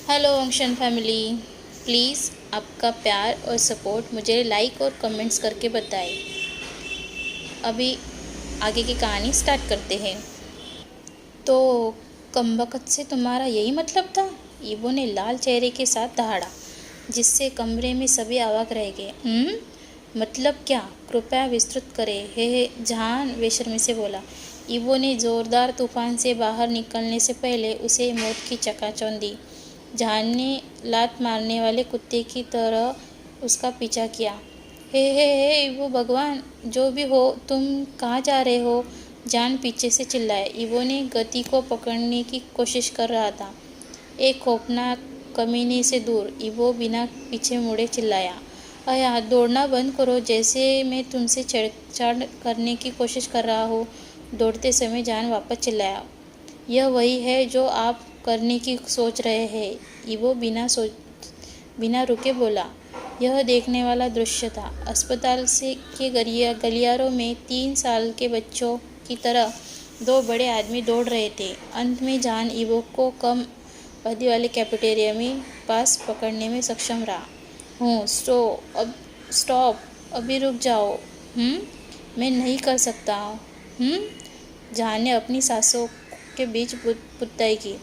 Hello Anshan family, please आपका प्यार और सपोर्ट मुझे लाइक और कमेंट्स करके बताएं। अभी आगे की कहानी स्टार्ट करते हैं। तो कमबख्त से तुम्हारा यही मतलब था? ईवो ने लाल चेहरे के साथ दहाड़ा, जिससे कमरे में सभी अवाक रह गए। मतलब क्या? कृपया विस्तृत करें। हे जहान बेशर्मी से बोला। ईवो ने ज़ोरदार तूफान से बाहर निकलने से पहले उसे मौत की चकाचौंध दी। जहान ने लात मारने वाले कुत्ते की तरह उसका पीछा किया। हे वो भगवान, जो भी हो, तुम कहाँ जा रहे हो? जान पीछे से चिल्लाया। ईवो ने गति को पकड़ने की कोशिश कर रहा था, एक खौफनाक कमीने से दूर। ईवो बिना पीछे मुड़े चिल्लाया, अया दौड़ना बंद करो, जैसे मैं तुमसे छेड़छाड़ करने की कोशिश कर रहा हूँ। दौड़ते समय जान वापस चिल्लाया, यह वही है जो आप करने की सोच रहे हैं? ईवो बिना रुके बोला। यह देखने वाला दृश्य था। अस्पताल से के गलियारों में 3 साल के बच्चों की तरह 2 बड़े आदमी दौड़ रहे थे। अंत में जान ईवो को कम आबादी वाले कैफेटेरिया में पास पकड़ने में सक्षम रहा। स्टॉप, अभी रुक जाओ। मैं नहीं कर सकता। जान ने अपनी सांसों के बीच पुताई की।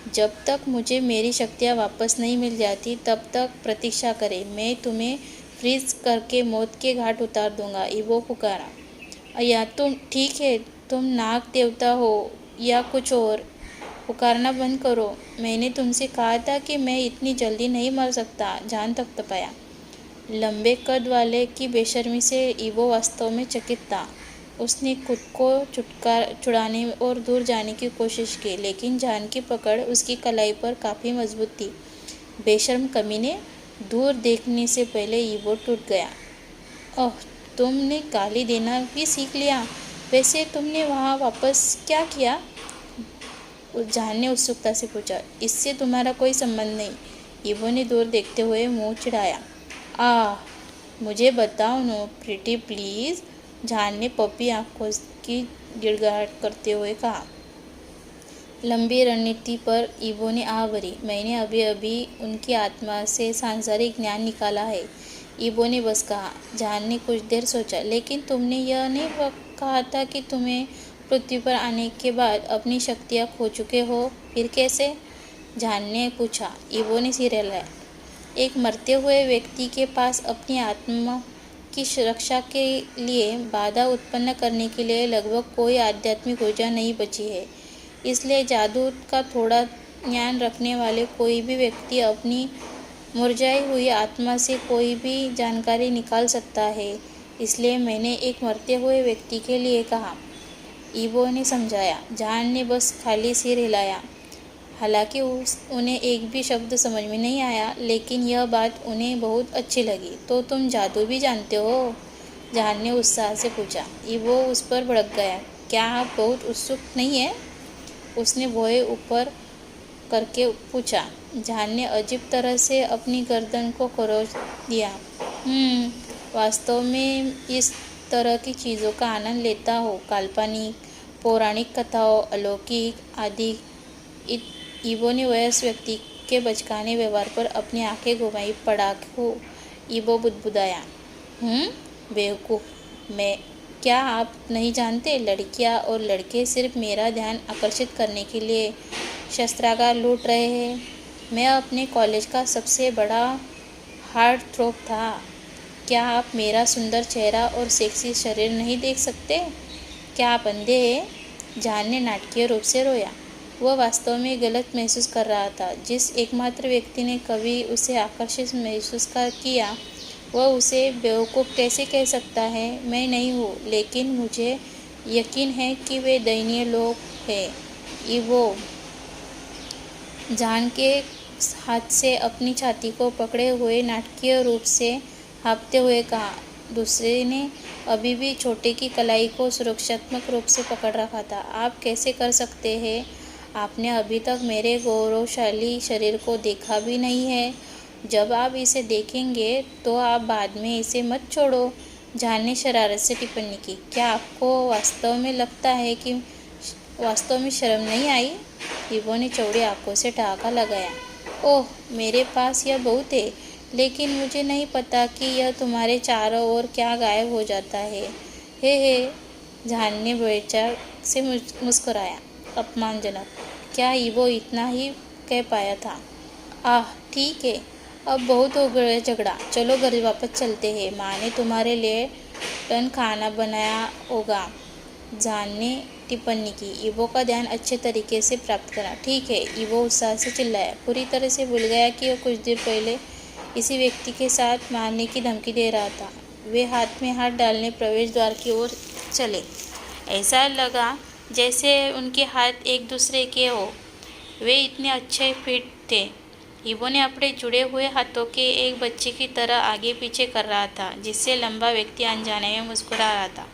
जब तक मुझे मेरी शक्तियाँ वापस नहीं मिल जाती तब तक प्रतीक्षा करें। मैं तुम्हें फ्रीज करके मौत के घाट उतार दूंगा। ईवो पुकारा। या तुम ठीक है, तुम नाग देवता हो या कुछ और? पुकारना बंद करो। मैंने तुमसे कहा था कि मैं इतनी जल्दी नहीं मर सकता। जान थपथपाया। लंबे कद वाले की बेशर्मी से ईवो वास्तव में चकित था। उसने खुद को छुड़ाने और दूर जाने की कोशिश की, लेकिन जान की पकड़ उसकी कलाई पर काफ़ी मजबूत थी। बेशर्म कमीने, दूर देखने से पहले ईवो टूट गया। ओह, तुमने गाली देना भी सीख लिया। वैसे तुमने वहाँ वापस क्या किया? जान ने उत्सुकता से पूछा। इससे तुम्हारा कोई संबंध नहीं। ईवो ने दूर देखते हुए मुँह चिढ़ाया। मुझे बताओ नो प्रीटी प्लीज़, जान ने पपी आंखों की गिड़गिड़ाहट करते हुए कहा। लंबी रणनीति पर ईवो ने भरी। मैंने अभी अभी उनकी आत्मा से सांसारिक ज्ञान निकाला है। ईवो ने बस कहा। जान ने कुछ देर सोचा। लेकिन तुमने यह नहीं कहा था कि तुम्हें पृथ्वी पर आने के बाद अपनी शक्तियाँ खो चुके हो? फिर कैसे? जान ने पूछा। ईवो ने सिर हिलाया। एक मरते हुए व्यक्ति के पास अपनी आत्मा की रक्षा के लिए बाधा उत्पन्न करने के लिए लगभग कोई आध्यात्मिक ऊर्जा नहीं बची है। इसलिए जादू का थोड़ा ज्ञान रखने वाले कोई भी व्यक्ति अपनी मुरझाई हुई आत्मा से कोई भी जानकारी निकाल सकता है। इसलिए मैंने एक मरते हुए व्यक्ति के लिए कहा। ईवो ने समझाया। जान ने बस खाली सिर हिलाया। हालांकि उन्हें एक भी शब्द समझ में नहीं आया, लेकिन यह बात उन्हें बहुत अच्छी लगी। तो तुम जादू भी जानते हो? जान ने उत्साह से पूछा। ईवो उस पर भड़क गया। क्या आप बहुत उत्सुक नहीं है? उसने भौहें ऊपर करके पूछा। जान ने अजीब तरह से अपनी गर्दन को खरोच दिया। वास्तव में इस तरह की चीज़ों का आनंद लेता हो, काल्पनिक, पौराणिक कथाओं, अलौकिक आदि। ईवो ने वयस्क व्यक्ति के बचकाने व्यवहार पर अपनी आंखें घुमाई। पढ़ाकू, ईवो बुदबुदाया। बेवकूफ़, मैं क्या आप नहीं जानते? लड़कियां और लड़के सिर्फ मेरा ध्यान आकर्षित करने के लिए शस्त्रागार लूट रहे हैं। मैं अपने कॉलेज का सबसे बड़ा हार्ट थ्रोब था। क्या आप मेरा सुंदर चेहरा और सेक्सी शरीर नहीं देख सकते? क्या आप अंधे हैं? जान ने नाटकीय रूप से रोया। वह वास्तव में गलत महसूस कर रहा था। जिस एकमात्र व्यक्ति ने कभी उसे आकर्षित महसूस किया, वह उसे बेवकूफ़ कैसे कह सकता है? मैं नहीं हूँ, लेकिन मुझे यकीन है कि वे दयनीय लोग हैं। ईवो जान के हाथ से अपनी छाती को पकड़े हुए नाटकीय रूप से हाँफते हुए कहा। दूसरे ने अभी भी छोटे की कलाई को सुरक्षात्मक रूप से पकड़ रखा था। आप कैसे कर सकते हैं? आपने अभी तक मेरे गौरवशाली शरीर को देखा भी नहीं है। जब आप इसे देखेंगे तो आप बाद में इसे मत छोड़ो। जान ने शरारत से टिप्पणी की। क्या आपको वास्तव में शर्म नहीं आई? ईवो ने चौड़ी आंखों से ठहाका लगाया। ओह, मेरे पास यह बहुत है, लेकिन मुझे नहीं पता कि यह तुम्हारे चारों ओर क्या गायब हो जाता है। हे, जान ने बेचार से मुस्कुराया। अपमानजनक। क्या ईवो इतना ही कह पाया था? आह, ठीक है, अब बहुत हो गया झगड़ा, चलो घर वापस चलते हैं। माँ ने तुम्हारे लिए टन खाना बनाया होगा, जान ने टिप्पणी की। ईवो का ध्यान अच्छे तरीके से प्राप्त करा। ठीक है, ईवो उत्साह से चिल्लाया, पूरी तरह से भूल गया कि वह कुछ देर पहले इसी व्यक्ति के साथ मारने की धमकी दे रहा था। वे हाथ में हाथ डालने प्रवेश द्वार की ओर चले। ऐसा लगा जैसे उनके हाथ एक दूसरे के हो। वे इतने अच्छे फिट थे। ईवो ने अपने जुड़े हुए हाथों के एक बच्चे की तरह आगे पीछे कर रहा था, जिससे लंबा व्यक्ति अनजाने में मुस्कुरा रहा था।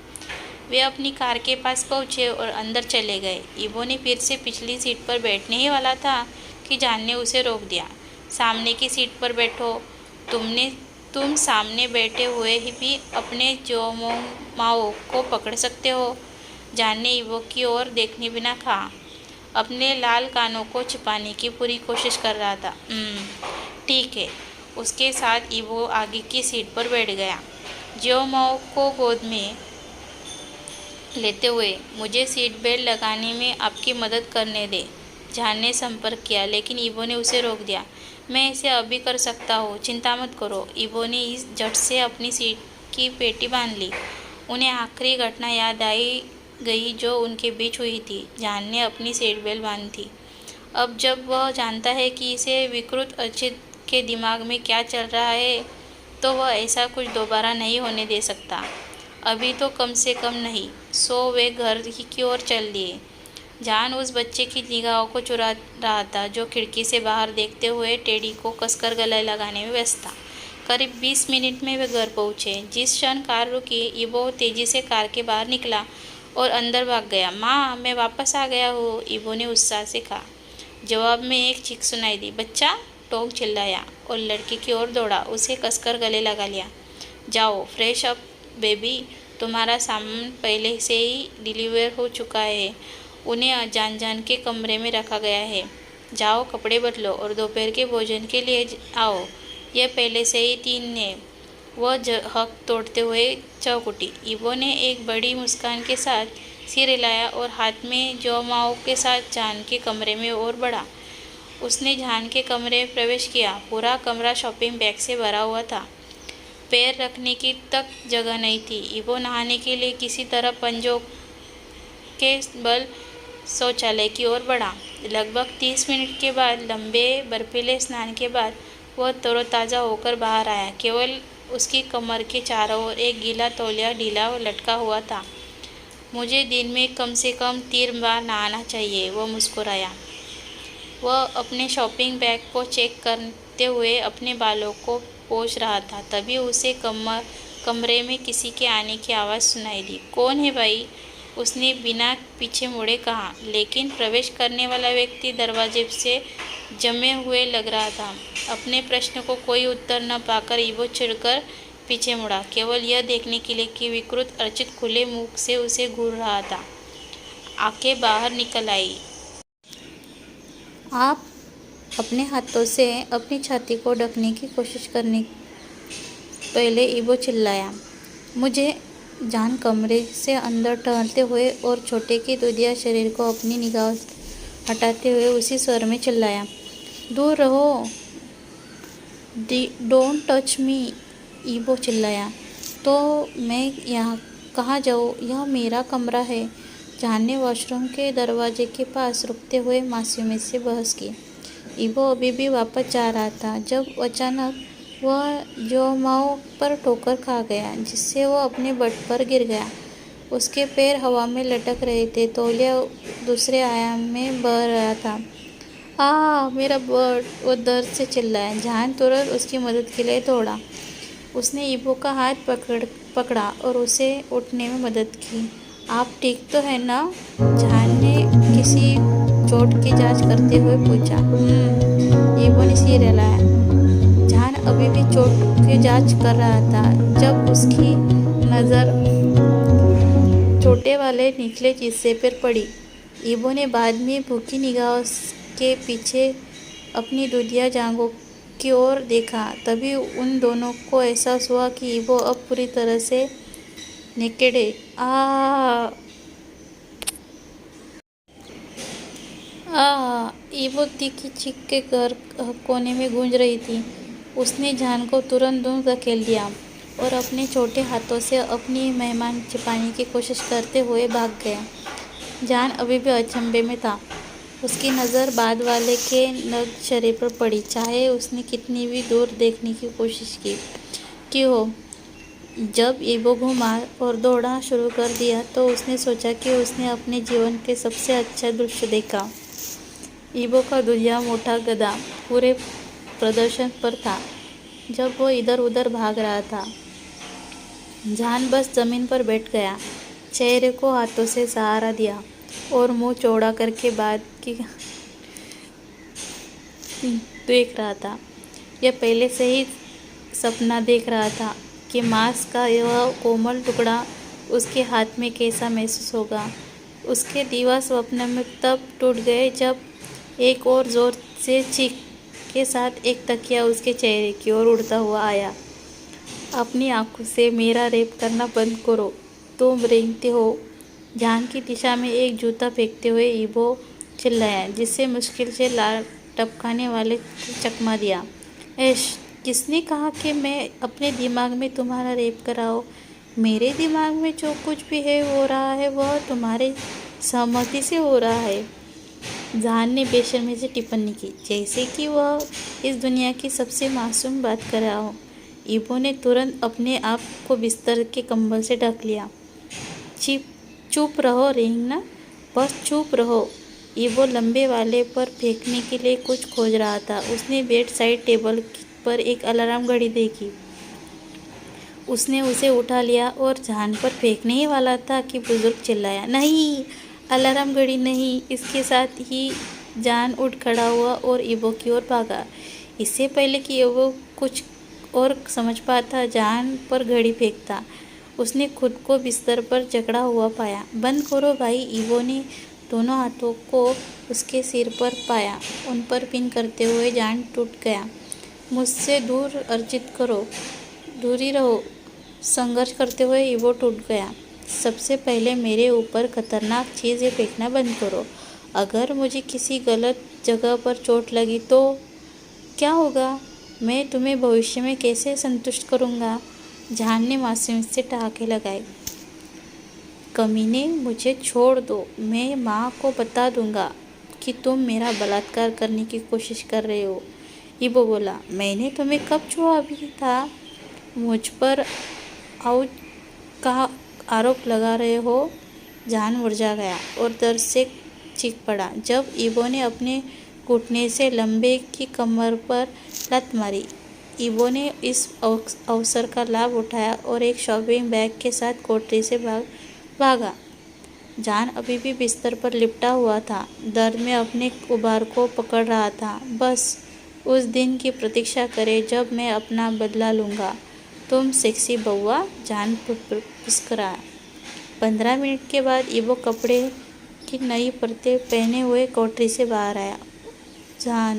वे अपनी कार के पास पहुंचे और अंदर चले गए। ईवो ने फिर से पिछली सीट पर बैठने ही वाला था कि जान ने उसे रोक दिया। सामने की सीट पर बैठो। तुम सामने बैठे हुए ही भी अपने जोमाओ को पकड़ सकते हो। जान ने ईवो की ओर देखने बिना कहा। अपने लाल कानों को छिपाने की पूरी कोशिश कर रहा था। ठीक है। उसके साथ ईवो आगे की सीट पर बैठ गया। जोमाओ को गोद में लेते हुए, मुझे सीट बेल्ट लगाने में आपकी मदद करने दे। जान ने संपर्क किया, लेकिन ईवो ने उसे रोक दिया। मैं इसे अभी कर सकता हूँ, चिंता मत करो। ईवो ने इस झट से अपनी सीट की पेटी बांध ली। उन्हें आखिरी घटना याद आई गई जो उनके बीच हुई थी। जान ने अपनी सीट बेल्ट बांधी थी। अब जब वह जानता है कि इसे विकृत अर्चित के दिमाग में क्या चल रहा है, तो वह ऐसा कुछ दोबारा नहीं होने दे सकता। अभी तो कम से कम नहीं। सो वे घर की ओर चल दिए। जान उस बच्चे की निगाहों को चुरा रहा था जो खिड़की से बाहर देखते हुए टेडी को कसकर गले लगाने में व्यस्त था। करीब 20 मिनट में वे घर पहुंचे। जिस क्षण कार रुकी, ईवो तेजी से कार के बाहर निकला और अंदर भाग गया। माँ, मैं वापस आ गया हूँ, ईवो ने उत्साह से कहा। जवाब में एक चीख सुनाई दी। बच्चा, टॉम चिल्लाया और लड़की की ओर दौड़ा। उसे कसकर गले लगा लिया। जाओ, फ्रेश अप बेबी, तुम्हारा सामान पहले से ही डिलीवर हो चुका है। उन्हें जान के कमरे में रखा गया है। जाओ, कपड़े बदलो और दोपहर के भोजन के लिए आओ। यह पहले से ही 3 है। वह हक तोड़ते हुए चौंक उठी। ईवो ने एक बड़ी मुस्कान के साथ सिर हिलाया और हाथ में जोमाओ के साथ जान के कमरे में और बढ़ा। उसने जान के कमरे में प्रवेश किया। पूरा कमरा शॉपिंग बैग से भरा हुआ था। पैर रखने की तक जगह नहीं थी। ईवो नहाने के लिए किसी तरह पंजों के बल शौचालय की ओर बढ़ा। लगभग 30 मिनट के बाद, लंबे बर्फीले स्नान के बाद, वह तरोताज़ा होकर बाहर आया। केवल उसकी कमर के चारों ओर एक गीला तौलिया ढीला लटका हुआ था। मुझे दिन में कम से कम 3 बार नहाना चाहिए, वह मुस्कुराया। वह अपने शॉपिंग बैग को चेक करते हुए अपने बालों को पोंछ रहा था। तभी उसे कमरे में किसी के आने की आवाज़ सुनाई दी। कौन है भाई? उसने बिना पीछे मुड़े कहा, लेकिन प्रवेश करने वाला व्यक्ति दरवाजे से जमे हुए लग रहा था। अपने प्रश्न को कोई उत्तर न पाकर ईवो चिढ़कर पीछे मुड़ा, केवल यह देखने के लिए कि विकृत अर्चित खुले मुख से उसे घूर रहा था। आंखें बाहर निकल आई। आप अपने हाथों से अपनी छाती को ढकने की कोशिश करने पहले ईवो चिल्लाया। मुझे जान कमरे से अंदर टहलते हुए और छोटे की दुधिया शरीर को अपनी निगाह हटाते हुए उसी स्वर में चिल्लाया। दूर रहो, डोंट टच मी, ईवो चिल्लाया। तो मैं यहाँ कहाँ जाऊँ? यह मेरा कमरा है। जान ने वॉशरूम के दरवाजे के पास रुकते हुए मासूमियत से बहस की। ईवो अभी भी वापस जा रहा था जब अचानक वह जोमाओ पर ठोकर खा गया, जिससे वह अपने बट पर गिर गया। उसके पैर हवा में लटक रहे थे। तौलिया दूसरे आयाम में बह रहा था। मेरा बट, वो दर्द से चिल्लाया। जान तुरंत उसकी मदद के लिए दौड़ा। उसने ईवो का हाथ पकड़ा और उसे उठने में मदद की। आप ठीक तो है ना? जान ने किसी चोट की जांच करते हुए पूछा। ईवो ने सिर हिलाया। जान अभी भी चोट की जांच कर रहा था जब उसकी नज़र छोटे वाले निचले हिस्से पर पड़ी। ईवो ने बाद में भूखी निगाहों के पीछे अपनी दूधिया जांघों की ओर देखा। तभी उन दोनों को एहसास हुआ कि ईबो अब पूरी तरह से नेकेड है। आ आ ईबो तीखी चीख के घर कोने में गूंज रही थी। उसने जान को तुरंत दूर धकेल दिया और अपने छोटे हाथों से अपनी मेहमान छिपाने की कोशिश करते हुए भाग गया। जान अभी भी अचंभे में था। उसकी नज़र बाद वाले के नग्न शरीर पर पड़ी, चाहे उसने कितनी भी दूर देखने की कोशिश की हो। जब ईबो घूमा और दौड़ना शुरू कर दिया तो उसने सोचा कि उसने अपने जीवन के सबसे अच्छा दृश्य देखा। ईबो का दूधिया मोटा गधा पूरे प्रदर्शन पर था। जब वो इधर उधर भाग रहा था, जान बस जमीन पर बैठ गया, चेहरे को हाथों से सहारा दिया और मुंह चौड़ा करके बाद की देख रहा था। यह पहले से ही सपना देख रहा था कि मांस का यह कोमल टुकड़ा उसके हाथ में कैसा महसूस होगा। उसके दीवा स्वप्न में तब टूट गए जब एक और जोर से चीख के साथ एक तकिया उसके चेहरे की ओर उड़ता हुआ आया। अपनी आंखों से मेरा रेप करना बंद करो, तुम रेंगते हो। जान की दिशा में एक जूता फेंकते हुए ईबो चिल्लाया, जिससे मुश्किल से लार टपकाने वाले चकमा दिया। ऐश, किसने कहा कि मैं अपने दिमाग में तुम्हारा रेप कराऊं? मेरे दिमाग में जो कुछ भी है हो रहा है वह तुम्हारे सहमति से हो रहा है। जान ने बेशर्मी से टिप्पणी की, जैसे कि वह इस दुनिया की सबसे मासूम बात कर रहा हो। ईबो ने तुरंत अपने आप को बिस्तर के कंबल से ढक लिया। चुप रहो रेंगना, बस चुप रहो। ईबो लंबे वाले पर फेंकने के लिए कुछ खोज रहा था। उसने बेड साइड टेबल पर एक अलार्म घड़ी देखी। उसने उसे उठा लिया और जान पर फेंकने ही वाला था कि बुजुर्ग चिल्लाया, नहीं, अलार्म घड़ी नहीं। इसके साथ ही जान उठ खड़ा हुआ और ईबो की ओर भागा। इससे पहले कि ईबो कुछ और समझ पाता, जान पर घड़ी फेंकता, उसने खुद को बिस्तर पर जकड़ा हुआ पाया। बंद करो भाई। ईबो ने दोनों हाथों को उसके सिर पर पाया, उन पर पिन करते हुए जान टूट गया। मुझसे दूर अर्जित करो, दूरी रहो। संघर्ष करते हुए ईबो टूट गया। सबसे पहले मेरे ऊपर खतरनाक चीज़ें फेंकना बंद करो। अगर मुझे किसी गलत जगह पर चोट लगी तो क्या होगा? मैं तुम्हें भविष्य में कैसे संतुष्ट करूँगा? जान ने मासूम से ठहाके लगाए। कमीने, मुझे छोड़ दो। मैं माँ को बता दूंगा कि तुम मेरा बलात्कार करने की कोशिश कर रहे हो। ईबो बोला, मैंने तुम्हें कब छुआ भी था? मुझ पर आउट का आरोप लगा रहे हो? जान मुरझा गया और दर्द से चीख पड़ा जब ईबो ने अपने घुटने से लंबे की कमर पर लत मारी। ईबो ने इस अवसर का लाभ उठाया और एक शॉपिंग बैग के साथ कोठरी से भागा। जान अभी भी बिस्तर पर लिपटा हुआ था, दर्द में अपने उबार को पकड़ रहा था। बस उस दिन की प्रतीक्षा करे जब मैं अपना बदला लूँगा, तुम सेक्सी बउआ। जान मुस्कुराया। 15 मिनट के बाद ईबो कपड़े की नई परतें पहने हुए कोठरी से बाहर आया। जान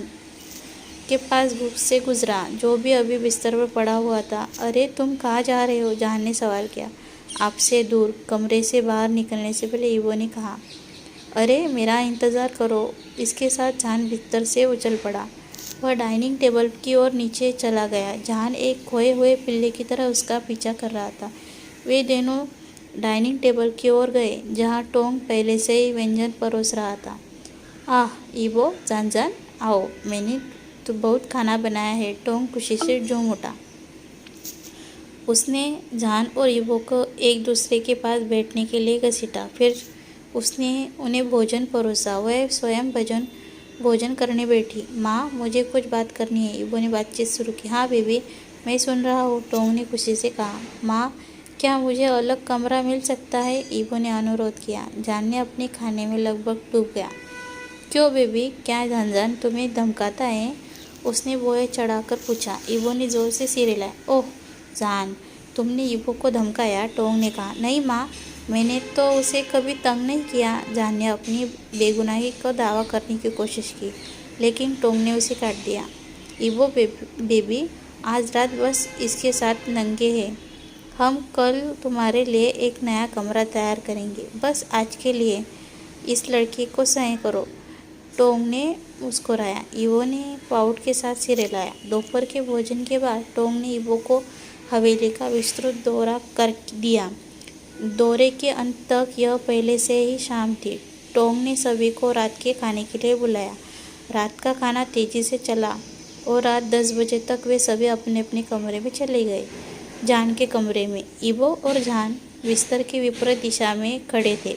के पास से गुजरा, जो भी अभी बिस्तर पर पड़ा हुआ था। अरे तुम कहाँ जा रहे हो? जान ने सवाल किया। आपसे दूर। कमरे से बाहर निकलने से पहले ईबो ने कहा। अरे मेरा इंतज़ार करो। इसके साथ जान बिस्तर से उछल पड़ा। वह डाइनिंग टेबल की ओर नीचे चला गया। जान एक खोए हुए पिल्ले की तरह उसका पीछा कर रहा था। वे दोनों डाइनिंग टेबल की ओर गए, जहाँ टोंग पहले से ही व्यंजन परोस रहा था। आह ईबो, जान आओ, मैंने तो बहुत खाना बनाया है। टोंग खुशी से झूम उठा। उसने जान और ईबो को एक दूसरे के पास बैठने के लिए घसीटा। फिर उसने उन्हें भोजन परोसा। वह स्वयं भोजन करने बैठी। माँ, मुझे कुछ बात करनी है। ईबो ने बातचीत शुरू की। हाँ बेबी, मैं सुन रहा हूँ, टोंग ने खुशी से कहा। माँ, क्या मुझे अलग कमरा मिल सकता है? ईबो ने अनुरोध किया। जान ने अपने खाने में लगभग डूब गया। क्यों बेबी, क्या जान तुम्हें धमकाता है? उसने बोए चढ़ाकर पूछा। ईबो ने जोर से सिर हिलाया। ओह जान, तुमने ईबो को धमकाया? टोंग ने कहा। नहीं माँ, मैंने तो उसे कभी तंग नहीं किया। जान ने अपनी बेगुनाही का दावा करने की कोशिश की। लेकिन टोंग ने उसे काट दिया। ईवो बेबी, आज रात बस इसके साथ नंगे हैं। हम कल तुम्हारे लिए एक नया कमरा तैयार करेंगे, बस आज के लिए इस लड़की को सही करो। टोंग ने मुस्कुराया। ईवो ने पाउट के साथ सिर हिलाया। दोपहर के भोजन के बाद टोंग ने ईवो को हवेली का विस्तृत दौरा कर दिया। दौरे के अंत तक यह पहले से ही शाम थी। टोंग ने सभी को रात के खाने के लिए बुलाया। रात का खाना तेजी से चला और रात 10 बजे तक वे सभी अपने अपने कमरे में चले गए। जान के कमरे में ईवो और जान बिस्तर के विपरीत दिशा में खड़े थे,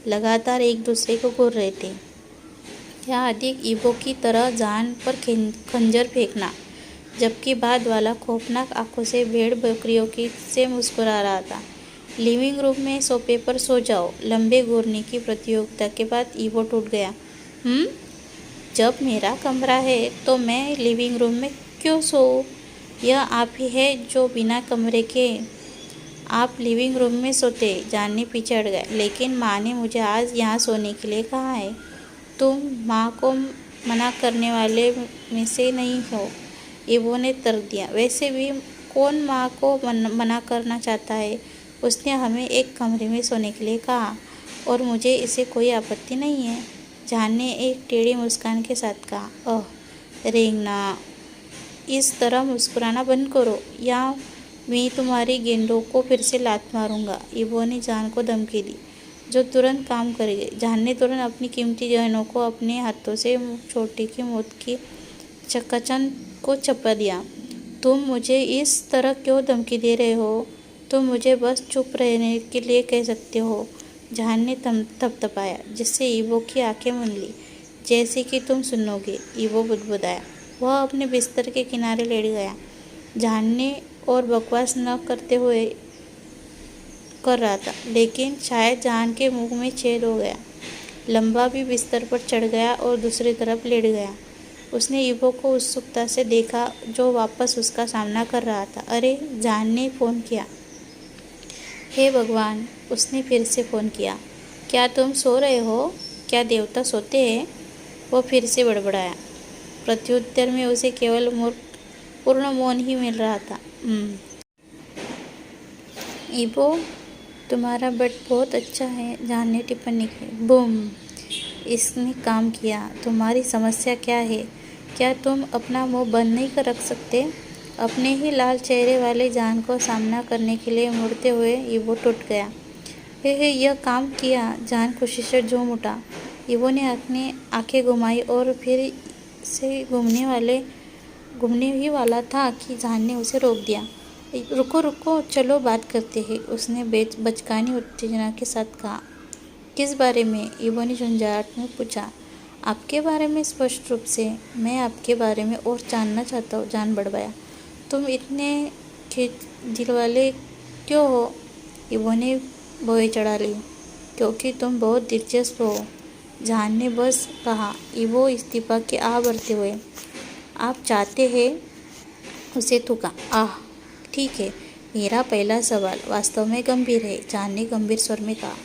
लगातार एक दूसरे को घूर रहे थे। या अधिक ईवो की तरह जान पर खंजर फेंकना, जबकि बाद वाला खौफनाक आंखों से भेड़ बकरियों की से मुस्कुरा रहा था। लिविंग रूम में सोफे पर सो जाओ। लंबे घूरने की प्रतियोगिता के बाद ईवो टूट गया। जब मेरा कमरा है तो मैं लिविंग रूम में क्यों सोऊं? यह आप ही है जो बिना कमरे के आप लिविंग रूम में सोते। जानने पीछे हट गया। लेकिन माँ ने मुझे आज यहाँ सोने के लिए कहा है। तुम माँ को मना करने वाले में से नहीं हो, ईवो ने तर्क दिया। वैसे भी कौन माँ को मना करना चाहता है? उसने हमें एक कमरे में सोने के लिए कहा और मुझे इसे कोई आपत्ति नहीं है। जान ने एक टेढ़ी मुस्कान के साथ कहा। ओह रेंगना, इस तरह मुस्कुराना बंद करो या मैं तुम्हारी गेंदों को फिर से लात मारूंगा। ईवो ने जान को धमकी दी, जो तुरंत काम कर गई। जान ने तुरंत अपनी कीमती गहनों को अपने हाथों से छोटी की मौत की चकाचौंध को चपा दिया। तुम मुझे इस तरह क्यों धमकी दे रहे हो? तुम मुझे बस चुप रहने के लिए कह सकते हो। जान ने थपथपाया, जिससे ईवो की आंखें मूंद ली। जैसे कि तुम सुनोगे, ईवो बुदबुदाया। वह अपने बिस्तर के किनारे लेट गया। जान ने और बकवास न करते हुए कर रहा था, लेकिन शायद जान के मुंह में छेद हो गया। लंबा भी बिस्तर पर चढ़ गया और दूसरी तरफ लेट गया। उसने ईवो को उत्सुकता से देखा, जो वापस उसका सामना कर रहा था। अरे, जान ने फ़ोन किया। हे भगवान, उसने फिर से फ़ोन किया। क्या तुम सो रहे हो? क्या देवता सोते हैं? वो फिर से बड़बड़ाया। प्रत्युत्तर में उसे केवल पूर्ण मौन ही मिल रहा था। ईवो, तुम्हारा बेड बहुत अच्छा है, जान ने टिप्पणी की। बूम, इसने काम किया। तुम्हारी समस्या क्या है? क्या तुम अपना मुंह बंद नहीं कर रख सकते? अपने ही लाल चेहरे वाले जान को सामना करने के लिए मुड़ते हुए ईवो टूट गया। हे यह काम किया। जान खुशी से झूम उठा। ईवो ने आंखें घुमाई और फिर से घूमने ही वाला था कि जान ने उसे रोक दिया। रुको रुको, चलो बात करते हैं, उसने बचकानी उत्तेजना के साथ कहा। किस बारे में? ईवो ने झंझाहट में पूछा। आपके बारे में स्पष्ट रूप से। मैं आपके बारे में और जानना चाहता हूँ, जान बड़बड़ाया। तुम इतने दिलवाले क्यों हो? ईवो ने भौहें चढ़ा ली। क्योंकि तुम बहुत दिलचस्प हो, जान ने बस कहा। ईवो इस्तीफा के आह भरते हुए। आप चाहते हैं? उसे थूका। आह, ठीक है। मेरा पहला सवाल वास्तव में गंभीर है, जान ने गंभीर स्वर में कहा।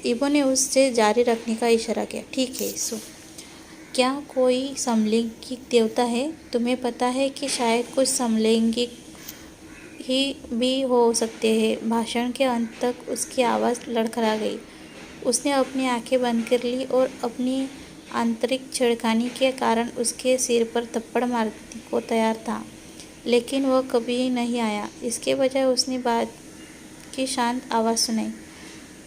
ईवो ने उससे जारी रखने का इशारा किया। ठीक है, सो क्या कोई समलैंगिक देवता है? तुम्हें पता है कि शायद कुछ समलैंगिक ही भी हो सकते हैं। भाषण के अंत तक उसकी आवाज़ लड़खड़ा गई। उसने अपनी आंखें बंद कर ली और अपनी आंतरिक छिड़खानी के कारण उसके सिर पर थप्पड़ मारने को तैयार था, लेकिन वह कभी नहीं आया। इसके बजाय उसने बात की शांत आवाज़ सुनाई।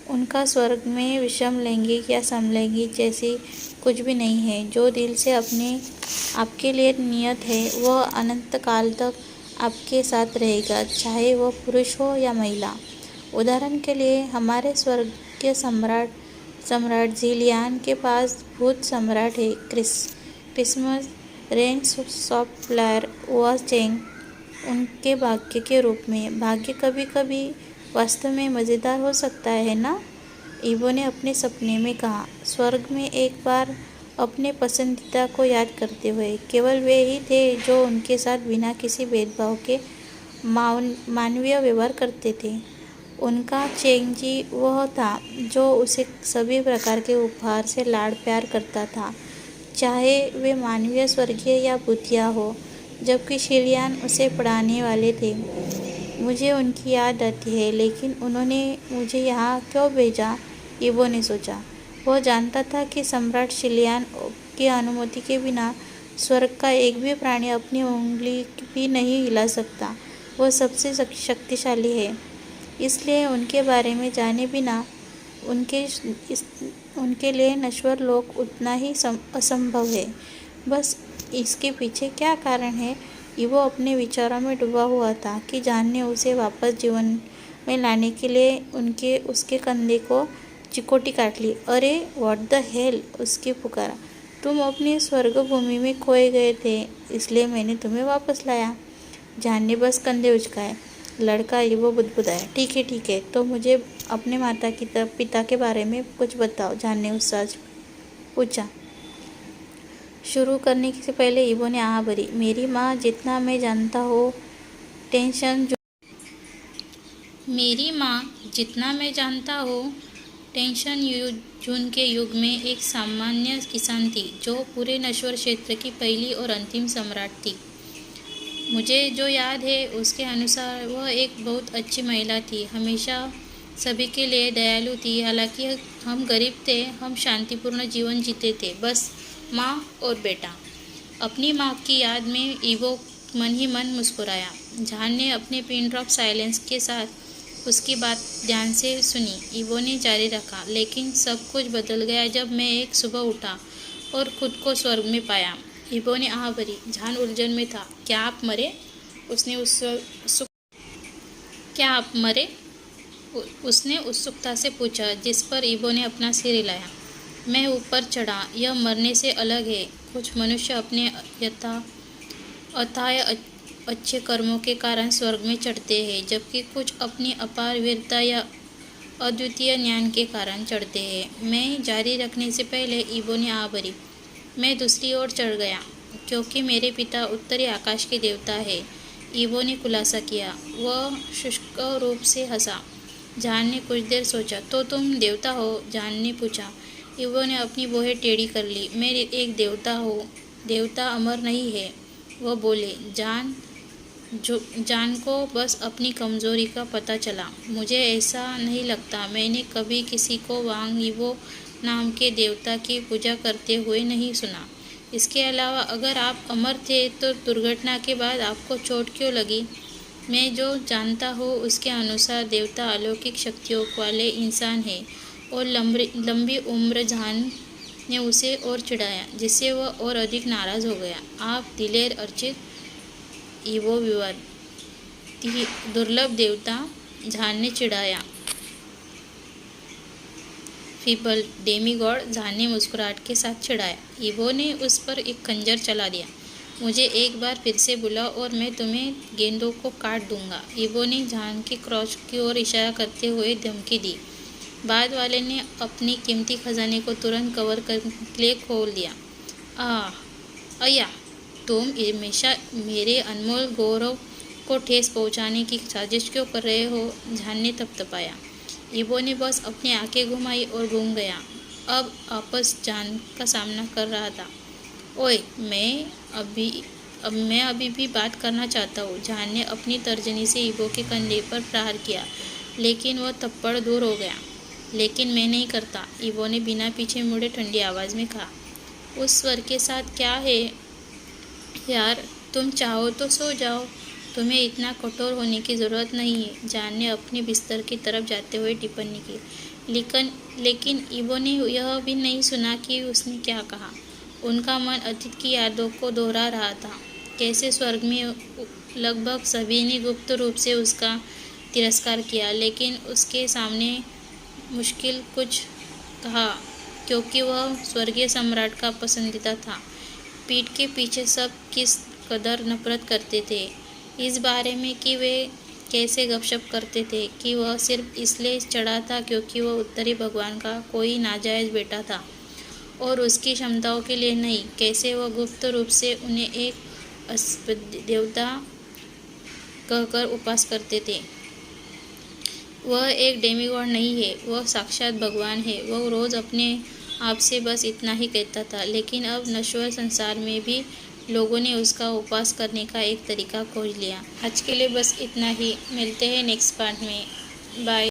उनका स्वर्ग में विषम लैंगिक या समलैंगिक जैसी कुछ भी नहीं है। जो दिल से आपके लिए नियत है, वह अनंत काल तक आपके साथ रहेगा, चाहे वह पुरुष हो या महिला। उदाहरण के लिए, हमारे स्वर्ग के सम्राट जिलियान के पास भूत सम्राट है। क्रिसमस रेन सॉफ्टफ्लायर चेंग उनके भाग्य के रूप में। भाग्य कभी कभी वास्तव में मज़ेदार हो सकता है ना? ईवो ने अपने सपने में कहा। स्वर्ग में एक बार अपने पसंदीदा को याद करते हुए, केवल वे ही थे जो उनके साथ बिना किसी भेदभाव के मानवीय व्यवहार करते थे। उनका चेंगजी वह था जो उसे सभी प्रकार के उपहार से लाड़ प्यार करता था, चाहे वे मानवीय, स्वर्गीय या भूतिया हो, जबकि शिलियान उसे पढ़ाने वाले थे। मुझे उनकी याद आती है, लेकिन उन्होंने मुझे यहाँ क्यों भेजा? इवो ने सोचा। वह जानता था कि सम्राट शिलियान की अनुमति के बिना स्वर्ग का एक भी प्राणी अपनी उंगली भी नहीं हिला सकता। वह सबसे शक्तिशाली है, इसलिए उनके बारे में जाने बिना उनके लिए नश्वर लोक उतना ही असंभव है। बस इसके पीछे क्या कारण है? इवो अपने विचारों में डूबा हुआ था कि जान ने उसे वापस जीवन में लाने के लिए उसके कंधे को चिकोटी काट ली। अरे व्हाट द हेल, उसकी पुकारा। तुम अपनी स्वर्ग भूमि में खोए गए थे, इसलिए मैंने तुम्हें वापस लाया। जान ने बस कंधे उचकाए। लड़का इवो बुदबुदाया। ठीक है, तो मुझे अपने माता की पिता के बारे में कुछ बताओ, जान ने उत्साह पूछा। शुरू करने से पहले इवो ने आह भरी। मेरी माँ, जितना मैं जानता हूँ, टेंशन जून के युग में एक सामान्य किसान थी जो पूरे नश्वर क्षेत्र की पहली और अंतिम सम्राट थी। मुझे जो याद है उसके अनुसार वह एक बहुत अच्छी महिला थी, हमेशा सभी के लिए दयालु थी। हालांकि हम गरीब थे, हम शांतिपूर्ण जीवन जीते थे, बस माँ और बेटा। अपनी माँ की याद में इवो मन ही मन मुस्कुराया। जान ने अपने पिन ड्रॉप साइलेंस के साथ उसकी बात ध्यान से सुनी। इवो ने जारी रखा, लेकिन सब कुछ बदल गया जब मैं एक सुबह उठा और खुद को स्वर्ग में पाया। इवो ने आह भरी। जान उलझन में था। क्या आप मरे? उसने उत्सुकता से पूछा, जिस पर इवो ने अपना सिर हिलाया। मैं ऊपर चढ़ा। यह मरने से अलग है। कुछ मनुष्य अपने अथाह अच्छे कर्मों के कारण स्वर्ग में चढ़ते हैं, जबकि कुछ अपनी अपार वीरता या अद्वितीय ज्ञान के कारण चढ़ते हैं। मैं जारी रखने से पहले इवो ने आह भरी। मैं दूसरी ओर चढ़ गया, क्योंकि मेरे पिता उत्तरी आकाश के देवता है, इवो ने खुलासा किया। वह शुष्क रूप से हंसा। जान ने कुछ देर सोचा। तो तुम देवता हो? जान ने पूछा। इवो ने अपनी भौहें टेढ़ी कर ली। मैं एक देवता हूँ। देवता अमर नहीं है, वह बोले। जान को बस अपनी कमजोरी का पता चला। मुझे ऐसा नहीं लगता। मैंने कभी किसी को वांग इवो नाम के देवता की पूजा करते हुए नहीं सुना। इसके अलावा अगर आप अमर थे तो दुर्घटना के बाद आपको चोट क्यों लगी? मैं जो जानता हूँ उसके अनुसार देवता अलौकिक शक्तियों वाले इंसान हैं और लंबी उम्र। जान ने उसे और चिढ़ाया, जिससे वह और अधिक नाराज हो गया। आप दिलेर अर्चित, इवो विवर, दुर्लभ देवता, जान ने चिढ़ाया। फीबल डेमीगॉड, जान ने मुस्कुराहट के साथ चिढ़ाया। इवो ने उस पर एक खंजर चला दिया। मुझे एक बार फिर से बुलाओ और मैं तुम्हें गेंदों को काट दूंगा। इवो ने जान के क्रॉच की ओर इशारा करते हुए धमकी दी। बाद वाले ने अपनी कीमती खजाने को तुरंत कवर के लिए खोल दिया। अया, तुम हमेशा मेरे अनमोल गौरव को ठेस पहुंचाने की साजिश क्यों कर रहे हो? जान ने थपथपाया। इवो ने बस अपनी आंखें घुमाई और घूम गया। अब आपस जान का सामना कर रहा था। ओए, मैं अभी भी बात करना चाहता हूँ। जान ने अपनी तर्जनी से इवो के कंधे पर प्रहार किया, लेकिन वह थप्पड़ दूर हो गया। लेकिन मैं नहीं करता, इवो ने बिना पीछे मुड़े ठंडी आवाज़ में कहा। उस स्वर के साथ क्या है यार? तुम चाहो तो सो जाओ, तुम्हें इतना कठोर होने की ज़रूरत नहीं है। जान ने अपने बिस्तर की तरफ जाते हुए टिप्पणी की। लेकिन इवो ने यह भी नहीं सुना कि उसने क्या कहा। उनका मन अतीत की यादों को दोहरा रहा था। कैसे स्वर्ग में लगभग सभी ने गुप्त रूप से उसका तिरस्कार किया, लेकिन उसके सामने मुश्किल कुछ कहा, क्योंकि वह स्वर्गीय सम्राट का पसंदीदा था। पीठ के पीछे सब किस कदर नफरत करते थे इस बारे में कि वे कैसे गपशप करते थे कि वह सिर्फ इसलिए चढ़ा था क्योंकि वह उत्तरी भगवान का कोई नाजायज़ बेटा था और उसकी क्षमताओं के लिए नहीं। कैसे वह गुप्त रूप से उन्हें एक देवता कहकर उपास करते थे। वह एक डेमीगॉड नहीं है, वह साक्षात भगवान है। वह रोज़ अपने आप से बस इतना ही कहता था, लेकिन अब नश्वर संसार में भी लोगों ने उसका उपवास करने का एक तरीका खोज लिया। आज के लिए बस इतना ही। मिलते हैं नेक्स्ट पार्ट में। बाय।